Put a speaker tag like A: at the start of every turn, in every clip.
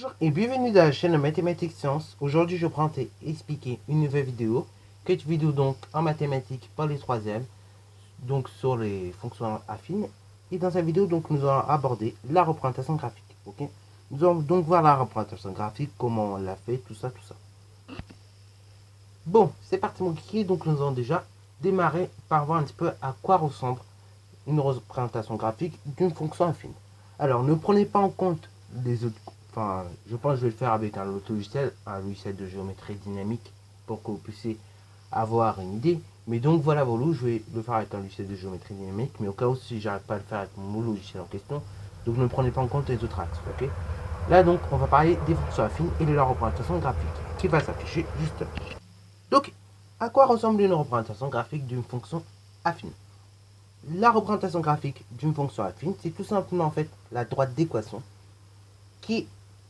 A: Bonjour et bienvenue dans la chaîne Mathématiques Sciences. Aujourd'hui, je prends à expliquer une nouvelle vidéo, vidéo donc en mathématiques pour les troisièmes, donc sur les fonctions affines. Et dans cette vidéo, donc nous allons aborder la représentation graphique. Ok, nous allons donc voir la représentation graphique, comment on l'a fait, tout ça, tout ça. Bon, c'est parti mon kiki. Donc nous allons déjà démarrer par voir un petit peu à quoi ressemble une représentation graphique d'une fonction affine. Alors, ne prenez pas en compte les autres. Enfin, je pense que je vais le faire avec un autre logiciel, un logiciel de géométrie dynamique, pour que vous puissiez avoir une idée. Mais donc voilà, voilà, je vais le faire avec un logiciel de géométrie dynamique, mais au cas où si j'arrive pas à le faire avec mon logiciel en question, donc ne prenez pas en compte les autres axes, ok. Là donc, on va parler des fonctions affines et de la représentation graphique, qui va s'afficher juste là. Donc, à quoi ressemble une représentation graphique d'une fonction affine? La représentation graphique d'une fonction affine, c'est tout simplement en fait la droite d'équation qui,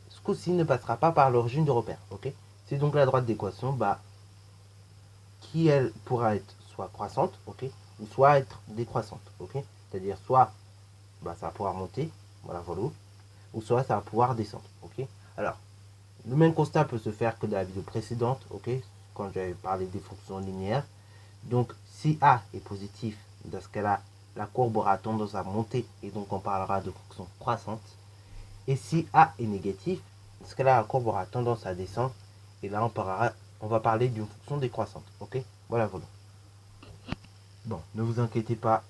A: ce coup-ci, ne passera pas par l'origine de repère. Ok, c'est donc la droite d'équation qui, elle, pourra être soit croissante, ok, ou soit être décroissante. Ok, c'est-à-dire soit ça va pouvoir monter, voilà, voilà, ou soit ça va pouvoir descendre. Ok, alors, le même constat peut se faire que dans la vidéo précédente, ok, quand j'avais parlé des fonctions linéaires. Donc, si A est positif, dans ce cas-là, la courbe aura tendance à monter et donc on parlera de fonction croissante. Et si A est négatif, dans ce cas-là, la courbe aura tendance à descendre et là on va parler d'une fonction décroissante. Ok, voilà, voilà. Bon, ne vous inquiétez pas,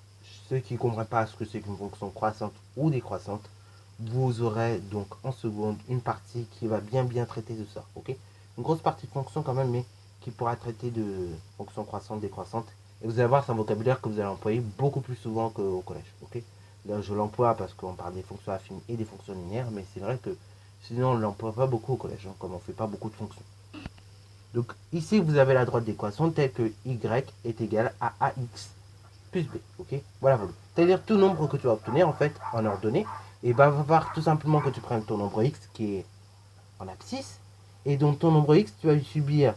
A: ceux qui ne comprennent pas ce que c'est qu'une fonction croissante ou décroissante, vous aurez donc en seconde une partie qui va bien traiter de ça. Ok, une grosse partie de fonction quand même, mais qui pourra traiter de fonction croissante, décroissante. Et vous allez voir, c'est un vocabulaire que vous allez employer beaucoup plus souvent qu'au collège. Ok, là, je l'emploie parce qu'on parle des fonctions affines et des fonctions linéaires, mais c'est vrai que sinon on ne l'emploie pas beaucoup au collège, hein, comme on ne fait pas beaucoup de fonctions. Donc ici, vous avez la droite d'équation telle que y est égal à ax plus b. Ok, voilà, voilà. C'est-à-dire tout nombre que tu vas obtenir en fait en ordonnée, et va falloir tout simplement que tu prennes ton nombre x qui est en abscisse, et donc ton nombre x, tu vas lui subir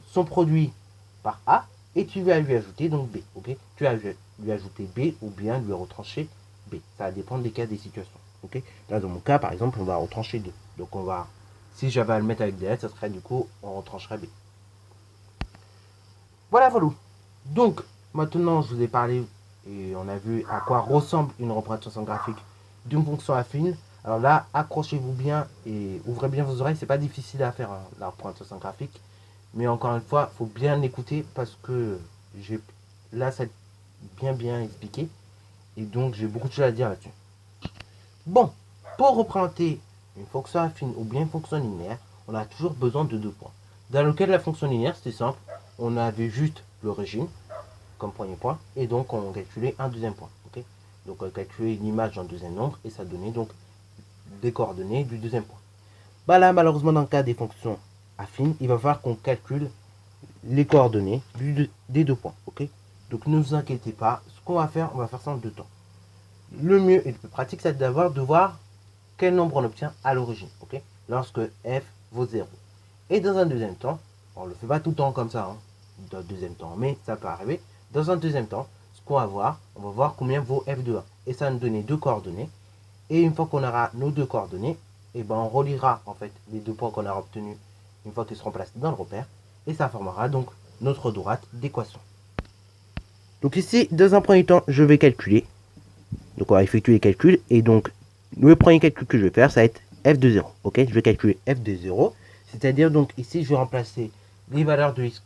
A: son produit par a, et tu vas lui ajouter donc b. Ok, tu vas lui ajouter b ou bien lui retrancher b. Ça va dépendre des cas, des situations. Ok, là dans mon cas par exemple, on va retrancher 2. Donc on va, si j'avais à le mettre avec des lettres, ça serait du coup on retrancherait b. Voilà, voilà. Donc maintenant je vous ai parlé et on a vu à quoi ressemble une représentation graphique d'une fonction affine. Alors là, accrochez-vous bien et ouvrez bien vos oreilles. C'est pas difficile à faire, hein, la représentation graphique. Mais encore une fois, il faut bien écouter parce que là, c'est bien expliqué. Et donc, j'ai beaucoup de choses à dire là-dessus. Bon, pour représenter une fonction affine ou bien une fonction linéaire, on a toujours besoin de 2 points. Dans le cas de la fonction linéaire, c'est simple. On avait juste l'origine comme premier point. Et donc, on calculait un deuxième point. Okay, donc, on calculait une image d'un deuxième nombre. Et ça donnait donc des coordonnées du deuxième point. Bah là, malheureusement, dans le cas des fonctions affines, il va falloir qu'on calcule les coordonnées des 2 points. Ok, donc ne vous inquiétez pas. Ce qu'on va faire, on va faire ça en 2 temps. Le mieux et le plus pratique, c'est de voir quel nombre on obtient à l'origine. Ok, lorsque f vaut 0. Et dans un deuxième temps, on ne le fait pas tout le temps comme ça, hein, dans le deuxième temps, mais ça peut arriver. Dans un deuxième temps, ce qu'on va voir, on va voir combien vaut f de 1. Et ça va nous donner 2 coordonnées. Et une fois qu'on aura nos 2 coordonnées, et ben on reliera en fait les 2 points qu'on a obtenus une fois qu'ils seront placés dans le repère. Et ça formera donc notre droite d'équation. Donc ici, dans un premier temps, je vais calculer. Donc on va effectuer les calculs. Et donc, le premier calcul que je vais faire, ça va être f de 0. Ok, je vais calculer f de 0. C'est-à-dire donc ici, je vais remplacer les valeurs de x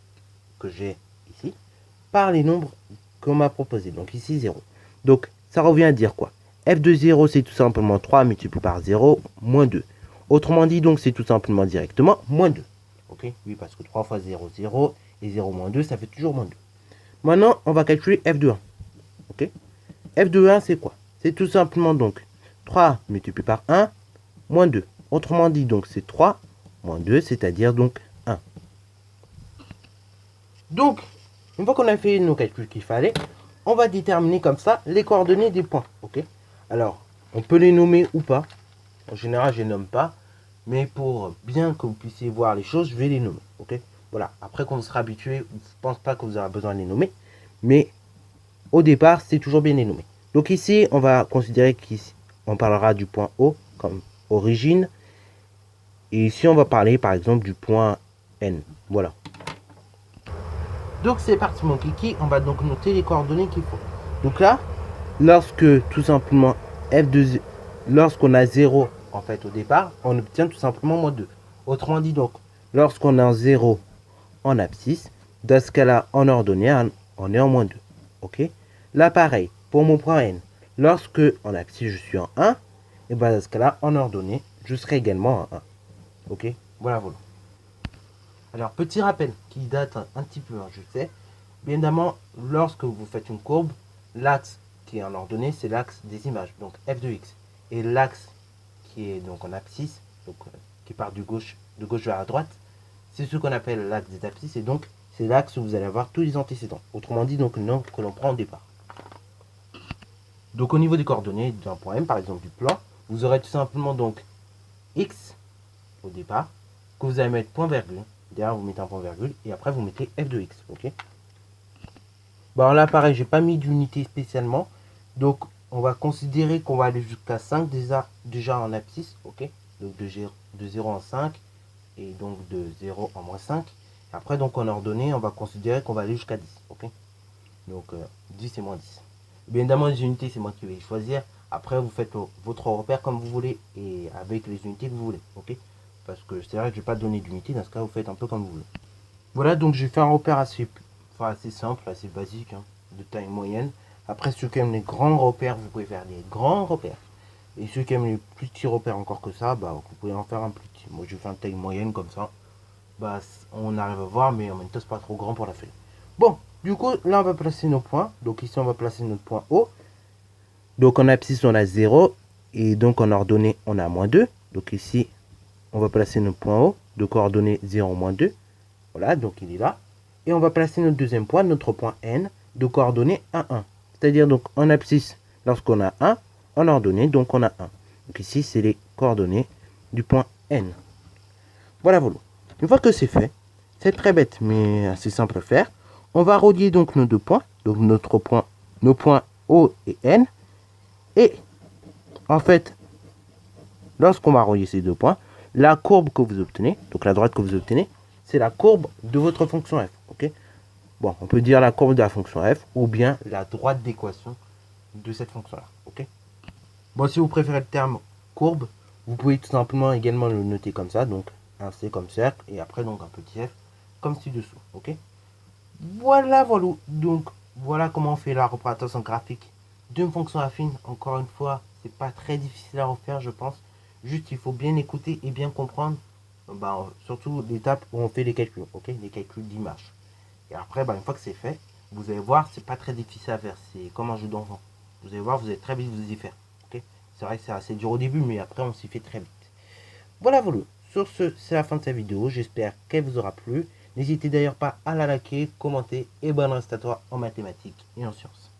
A: que j'ai ici par les nombres qu'on m'a proposé. Donc ici, 0. Donc ça revient à dire quoi? F de 0, c'est tout simplement 3 multiplié par 0, moins 2. Autrement dit, donc, c'est tout simplement directement moins 2. Ok, oui, parce que 3 fois 0, 0, et 0 moins 2, ça fait toujours moins 2. Maintenant, on va calculer f de 1. Ok, f de 1, c'est quoi? C'est tout simplement donc 3 multiplié par 1, moins 2. Autrement dit, donc, c'est 3 moins 2, c'est-à-dire donc 1. Donc, une fois qu'on a fait nos calculs qu'il fallait, on va déterminer comme ça les coordonnées des points. Ok, alors, on peut les nommer ou pas. En général, je les nomme pas. Mais pour bien que vous puissiez voir les choses, je vais les nommer. Ok, voilà. Après qu'on sera habitué, je ne pense pas que vous aurez besoin de les nommer. Mais au départ, c'est toujours bien les nommer. Donc ici, on va considérer qu'on parlera du point O comme origine. Et ici, on va parler par exemple du point N. Voilà. Donc c'est parti mon kiki, on va donc noter les coordonnées qu'il faut. Donc là, lorsque tout simplement f2, lorsqu'on a 0 en fait au départ, on obtient tout simplement moins 2. Autrement dit donc, lorsqu'on a 0 en abscisse, dans ce cas-là, en ordonnée, on est en moins 2. Ok. Là pareil, pour mon point N, lorsque en abscisse je suis en 1, et bien dans ce cas-là, en ordonnée, je serai également en 1. Ok. Voilà, voilà. Alors, petit rappel qui date un petit peu, je sais. Bien évidemment, lorsque vous faites une courbe, l'axe qui est en ordonnée, c'est l'axe des images, donc f de x. Et l'axe qui est donc en abscisse, donc qui part de gauche vers la droite, c'est ce qu'on appelle l'axe des abscisses, et donc c'est l'axe où vous allez avoir tous les antécédents. Autrement dit, donc le nombre que l'on prend au départ. Donc au niveau des coordonnées d'un point M, par exemple du plan, vous aurez tout simplement donc x au départ, que vous allez mettre point virgule. Derrière, vous mettez un point virgule et après vous mettez f de x. Ok. Bon, là, pareil, j'ai pas mis d'unité spécialement. Donc, on va considérer qu'on va aller jusqu'à 5 déjà en abscisse. Ok. Donc, de 0 en 5 et donc de 0 en moins 5. Après, donc en ordonnée, on va considérer qu'on va aller jusqu'à 10. Ok. Donc, 10 et moins 10. Bien évidemment, les unités, c'est moi qui vais choisir. Après, vous faites votre repère comme vous voulez et avec les unités que vous voulez. Ok. Parce que c'est vrai que je ne vais pas donner d'unité. Dans ce cas, vous faites un peu comme vous voulez. Voilà, donc j'ai fait un repère assez simple, assez basique, hein, de taille moyenne. Après, ceux qui aiment les grands repères, vous pouvez faire des grands repères. Et ceux qui aiment les plus petits repères encore que ça, bah, vous pouvez en faire un plus petit. Moi, je fais une taille moyenne comme ça. Bah, on arrive à voir, mais en même temps, c'est pas trop grand pour la feuille. Bon, du coup, là, on va placer nos points. Donc ici, on va placer notre point O. Donc en abscisse, on a 0. Et donc en ordonnée, on a moins 2. Donc ici, on va placer notre point O. De coordonnées 0, moins 2. Voilà, donc il est là. Et on va placer notre deuxième point, notre point N, de coordonnées 1, 1. C'est-à-dire donc en abscisse, lorsqu'on a 1, en ordonnée, donc on a 1. Donc ici, c'est les coordonnées du point N. Voilà, voilà. Une fois que c'est fait, c'est très bête, mais assez simple à faire. On va relier donc nos deux points, donc nos points O et N. Et en fait, lorsqu'on va relier ces deux points, la courbe que vous obtenez, donc la droite que vous obtenez, c'est la courbe de votre fonction f. Ok. Bon, on peut dire la courbe de la fonction f ou bien la droite d'équation de cette fonction-là. Ok. Bon, si vous préférez le terme courbe, vous pouvez tout simplement également le noter comme ça. Donc, un C comme cercle et après donc un petit f comme ci-dessous. Ok. Voilà, voilà. Donc, voilà comment on fait la représentation graphique d'une fonction affine. Encore une fois, c'est pas très difficile à refaire, je pense. Juste, il faut bien écouter et bien comprendre. Bah, surtout l'étape où on fait les calculs, ok, les calculs d'image. Et après, bah, une fois que c'est fait, vous allez voir, c'est pas très difficile à faire. C'est comme un jeu d'enfant. Vous allez voir, vous allez très vite vous y faire. Ok. C'est vrai que c'est assez dur au début, mais après, on s'y fait très vite. Voilà, voilà. Sur ce, c'est la fin de cette vidéo. J'espère qu'elle vous aura plu. N'hésitez d'ailleurs pas à la liker, commenter et bonne reste à toi en mathématiques et en sciences.